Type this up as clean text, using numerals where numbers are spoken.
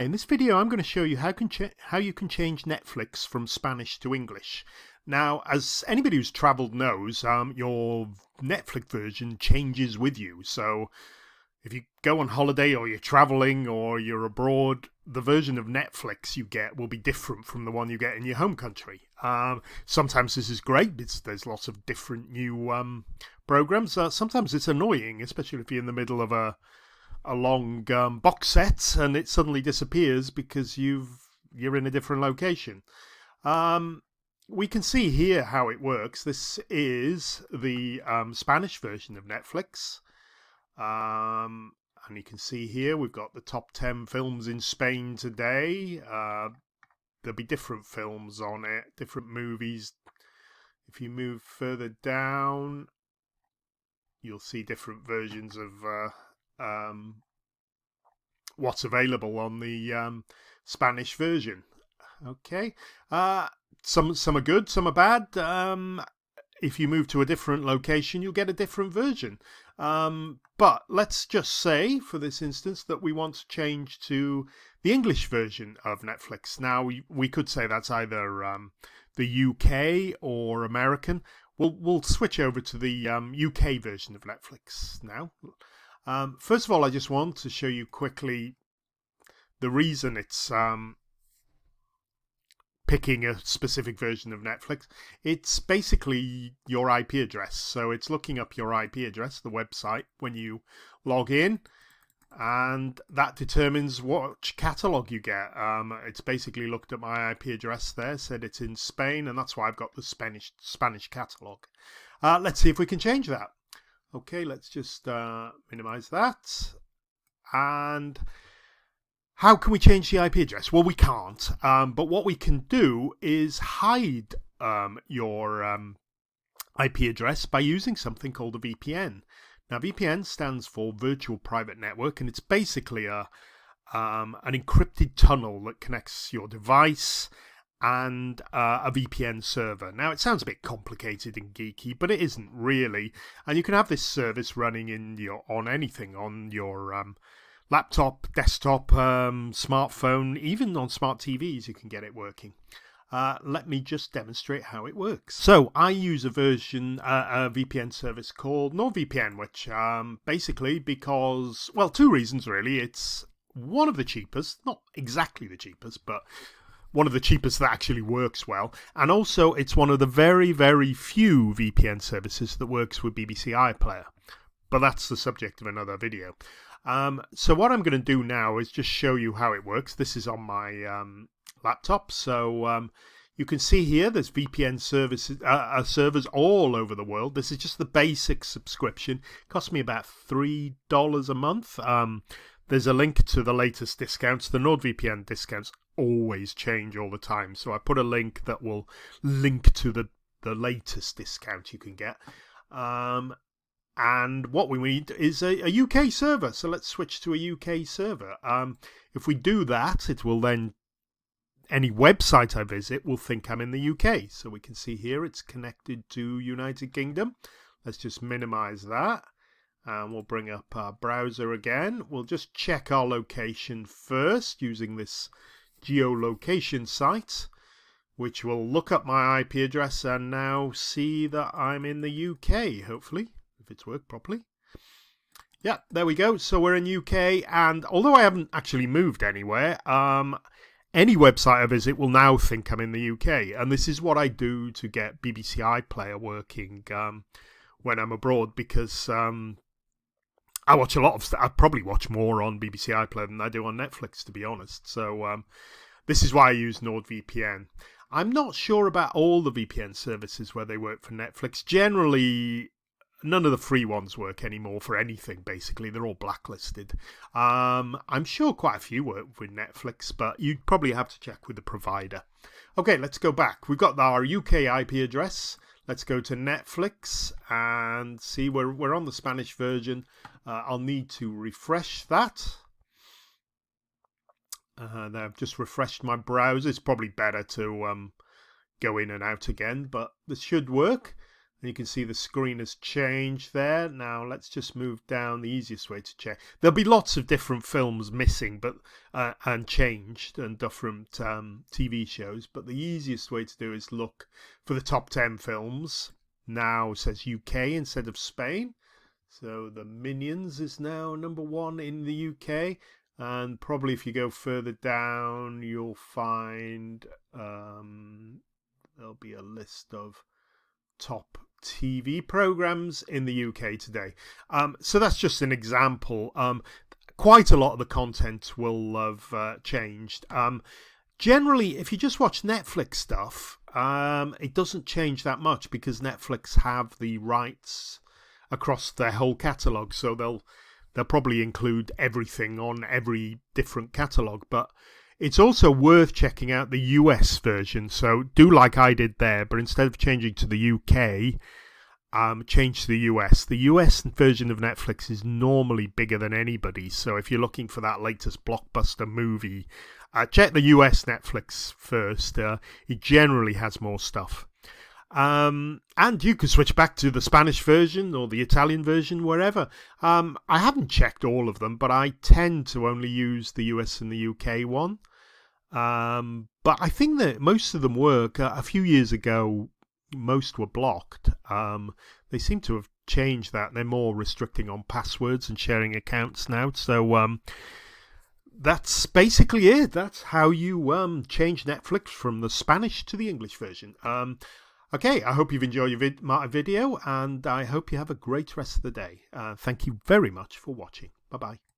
In this video, I'm going to show you how you can change Netflix from Spanish to English. Now, as anybody who's traveled knows, your Netflix version changes with you. So if you go on holiday or you're traveling or you're abroad, the version of Netflix you get will be different from the one you get in your home country. Sometimes this is great. There's lots of different new programs. Sometimes it's annoying, especially if you're in the middle of a long box set and it suddenly disappears because you're in a different location. We can see here how it works. This is the Spanish version of Netflix. And you can see here we've got the top 10 films in Spain today. There'll be different films on it, different movies. If you move further down, you'll see different versions of what's available on the Spanish version. Okay, some are good, some are bad. If you move to a different location, you'll get a different version. But let's just say, for this instance, that we want to change to the English version of Netflix. Now, we could say that's either the UK or American. We'll switch over to the UK version of Netflix now. First of all, I just want to show you quickly the reason it's picking a specific version of Netflix. It's basically your IP address. So it's looking up your IP address, the website, when you log in, and that determines what catalog you get. It's basically looked at my IP address there, said it's in Spain, and that's why I've got the Spanish catalog. Let's see if we can change that. Okay, let's just minimize that. And how can we change the IP address? Well, we can't. But what we can do is hide your IP address by using something called a VPN. Now, VPN stands for Virtual Private Network, and it's basically an encrypted tunnel that connects your device and a VPN server. Now, it sounds a bit complicated and geeky, but it isn't really. And you can have this service running on anything, on your laptop, desktop, smartphone, even on smart TVs you can get it working. Let me just demonstrate how it works. So I use a VPN service called NordVPN, which basically because, well, two reasons really. It's one of the cheapest, not exactly the cheapest, but one of the cheapest that actually works well. And also it's one of the very, very few VPN services that works with BBC iPlayer. But that's the subject of another video. So what I'm going to do now is just show you how it works. This is on my laptop. So you can see here there's VPN servers all over the world. This is just the basic subscription. It costs me about $3 a month. There's a link to the latest discounts. The NordVPN discounts always change all the time. So I put a link that will link to the latest discount you can get. And what we need is a UK server. So let's switch to a UK server. If we do that, it will then, any website I visit will think I'm in the UK. So we can see here it's connected to United Kingdom. Let's just minimize that. And we'll bring up our browser again. We'll just check our location first using this geolocation site, which will look up my IP address and now see that I'm in the UK, hopefully. It's worked properly. Yeah, there we go. So we're in UK, and although I haven't actually moved anywhere, any website I visit will now think I'm in the UK, and this is what I do to get BBC iPlayer working when I'm abroad, because I watch a lot of stuff. I probably watch more on BBC iPlayer than I do on Netflix, to be honest. So this is why I use NordVPN. I'm not sure about all the VPN services where they work for Netflix. Generally, none of the free ones work anymore for anything, basically. They're all blacklisted. I'm sure quite a few work with Netflix, but you'd probably have to check with the provider. Okay, let's go back. We've got our UK IP address. Let's go to Netflix and see we're on the Spanish version. I'll need to refresh that. I've just refreshed my browser. It's probably better to go in and out again, but this should work. And you can see the screen has changed there. Now let's just move down. The easiest way to check. There'll be lots of different films missing, but and changed, and different TV shows. But the easiest way to do is look for the top 10 films. Now it says UK instead of Spain. So the Minions is now number 1 in the UK. And probably if you go further down, you'll find there'll be a list of top TV programs in the UK today. So that's just an example. Quite a lot of the content will have changed. Generally, if you just watch Netflix stuff, it doesn't change that much because Netflix have the rights across their whole catalogue. So they'll probably include everything on every different catalogue. But it's also worth checking out the US version. So do like I did there, but instead of changing to the UK, change to the US. The US version of Netflix is normally bigger than anybody. So if you're looking for that latest blockbuster movie, check the US Netflix first. It generally has more stuff. And you could switch back to the Spanish version or the Italian version, wherever. I haven't checked all of them, but I tend to only use the US and the UK one. But I think that most of them work. A few years ago, most were blocked. They seem to have changed that. They're more restricting on passwords and sharing accounts now. So that's basically it. That's how you change Netflix from the Spanish to the English version. Okay, I hope you've enjoyed my video, and I hope you have a great rest of the day. Thank you very much for watching. Bye-bye.